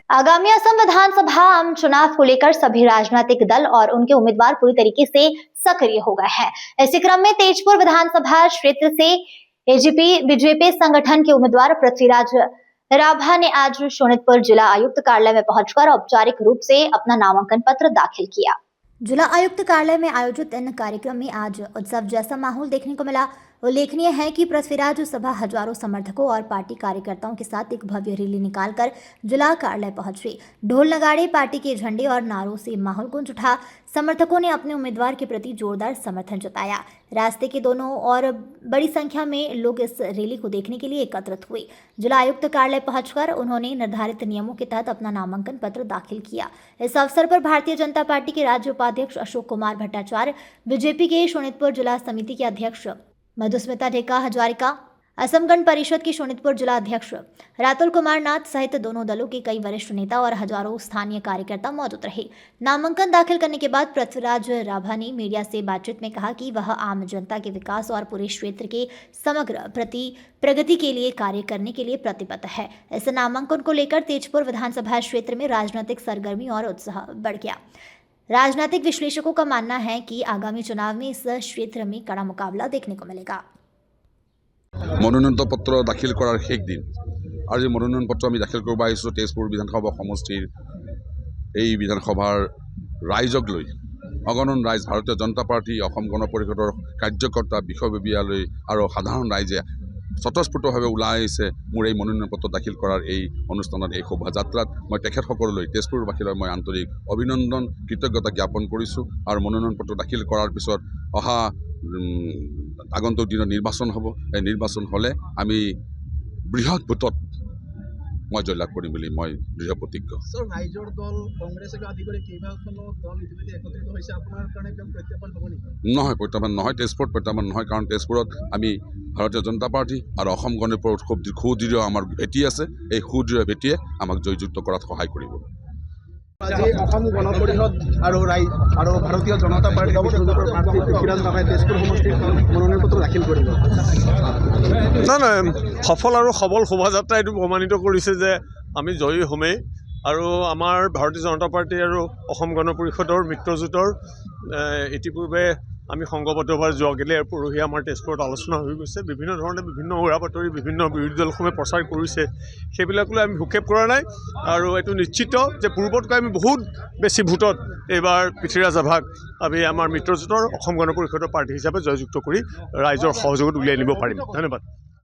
आगामी असम विधानसभा आम चुनाव को लेकर सभी राजनीतिक दल और उनके उम्मीदवार पूरी तरीके से सक्रिय हो गए हैं। इसी क्रम में तेजपुर विधानसभा क्षेत्र से एजीपी बीजेपी संगठन के उम्मीदवार पृथ्वीराज राभा ने आज शोणितपुर जिला आयुक्त कार्यालय में पहुंचकर औपचारिक रूप से अपना नामांकन पत्र दाखिल किया। जिला आयुक्त कार्यालय में आयोजित इन कार्यक्रम में आज उत्सव जैसा माहौल देखने को मिला। उल्लेखनीय है कि पृथ्वीराज सभा हजारों समर्थकों और पार्टी कार्यकर्ताओं के साथ एक भव्य रैली निकालकर जिला कार्यालय पहुंचे। ढोल नगाड़े, पार्टी के झंडे और नारों से माहौल गूंज उठा। समर्थकों ने अपने उम्मीदवार के प्रति जोरदार समर्थन जताया। रास्ते के दोनों और बड़ी संख्या में लोग इस रैली को देखने के लिए एकत्रित हुए। जिला आयुक्त कार्यालय पहुंचकर उन्होंने निर्धारित नियमों के तहत अपना नामांकन पत्र दाखिल किया। इस अवसर पर भारतीय जनता पार्टी के राज्य उपाध्यक्ष अशोक कुमार भट्टाचार्य, बीजेपी के शोणितपुर जिला समिति के अध्यक्ष मधुस्मिता ढेका हजारिका, असम गण परिषद के शोणितपुर जिला अध्यक्ष रातुल कुमार नाथ सहित दोनों दलों के कई वरिष्ठ नेता और हजारों स्थानीय कार्यकर्ता मौजूद रहे। नामांकन दाखिल करने के बाद पृथ्वीराज राभा ने मीडिया से बातचीत में कहा कि वह आम जनता के विकास और पूरे क्षेत्र के समग्र प्रगति के लिए कार्य करने के लिए प्रतिबद्ध है। इस नामांकन को लेकर तेजपुर विधानसभा क्षेत्र में राजनीतिक सरगर्मी और उत्साह बढ़ गया। राजनीतिक विश्लेषकों का मानना है कि आगामी चुनाव में इस क्षेत्र में कड़ा मुकाबला देखने को मिलेगा। मनोनयन पत्र दाखिल करार शेष दिन आज मनोनयन पत्र आम दाखिल करब आहिছোঁ तेजपुर विधानसभा समष्टिर এই বিধানসভাৰ ৰাইজক লৈ অগণন ৰাইজ ভাৰতীয় জনতা পাৰ্টি অসম গণ পৰিষদৰ কাৰ্যকৰ্তা বিষয়ববীয়ালৈ আৰু সাধাৰণ ৰাইজে স্বতঃস্ফূৰ্তভাৱে ওলাই আহিছে মোৰ এই মনোনয়ন পত্ৰ দাখিল কৰাৰ এই অনুষ্ঠানত এই শোভাযাত্ৰাত মই তেখেতসকললৈ তেজপুৰবাসীলৈ মই আন্তৰিক অভিনন্দন কৃতজ্ঞতা জ্ঞাপন কৰিছোঁ আৰু মনোনয়ন পত্ৰ দাখিল কৰাৰ পিছত অহা আগন্তুক দিনত নিৰ্বাচন হ'ব। এই নিৰ্বাচন হ'লে আমি বৃহৎ ভোটত মই জয়লাভ কৰিম বুলি মই দৃঢ় প্ৰতিজ্ঞ। ৰাইজৰ দল কংগ্ৰেছকে আদি কৰি কেইবাখনো দল ইতিমধ্যে একত্ৰিত হৈছে, আপোনাৰ কাৰণে প্ৰত্যাহ্বান হ'ব নেকি? নহয়, প্ৰত্যাহ্বান নহয়, তেজপুৰত প্ৰত্যাহ্বান নহয়, কাৰণ তেজপুৰত আমি ভাৰতীয় জনতা পাৰ্টি আৰু অসম গণ পৰিষদ খুব সুদৃঢ় আমাৰ ভেটি আছে। এই সুদৃঢ় ভেটিয়ে আমাক জয়যুক্ত কৰাত সহায় কৰিব। আজি অসম গণ পৰিষদ আৰু ভাৰতীয় জনতা পাৰ্টি প্ৰাৰ্থী পৃথ্বীৰাজ ৰাভাই তেজপুৰ সমষ্টিৰ মনোনয়ন পত্ৰ দাখিল কৰিব। নাই সফল আৰু সবল শোভাযাত্ৰা এইটো প্ৰমাণিত কৰিছে যে আমি জয়ী হ'মেই। আৰু আমাৰ ভাৰতীয় জনতা পাৰ্টি আৰু অসম গণ পৰিষদৰ মিত্ৰজোঁটৰ ইতিপূৰ্বে আমি সংঘবদ্ধভাৱে যোৱাকালি আৰু পৰহি আমাৰ তেজপুৰত আলোচনা হৈ গৈছে। বিভিন্ন ধৰণে বিভিন্ন উৰা বাতৰি বিভিন্ন বিৰোধী দলসমূহে প্ৰচাৰ কৰিছে, সেইবিলাকলৈ আমি ভূক্ষেপ কৰা নাই। আৰু এইটো নিশ্চিত যে পূৰ্বতকৈ আমি বহুত বেছি ভোটত এইবাৰ পৃথ্বীৰাজ ৰাভাক আমি আমাৰ মিত্ৰজোঁটৰ অসম গণ পৰিষদৰ প্ৰাৰ্থী হিচাপে জয়যুক্ত কৰি ৰাইজৰ সহযোগত উলিয়াই নিব পাৰিম। ধন্যবাদ।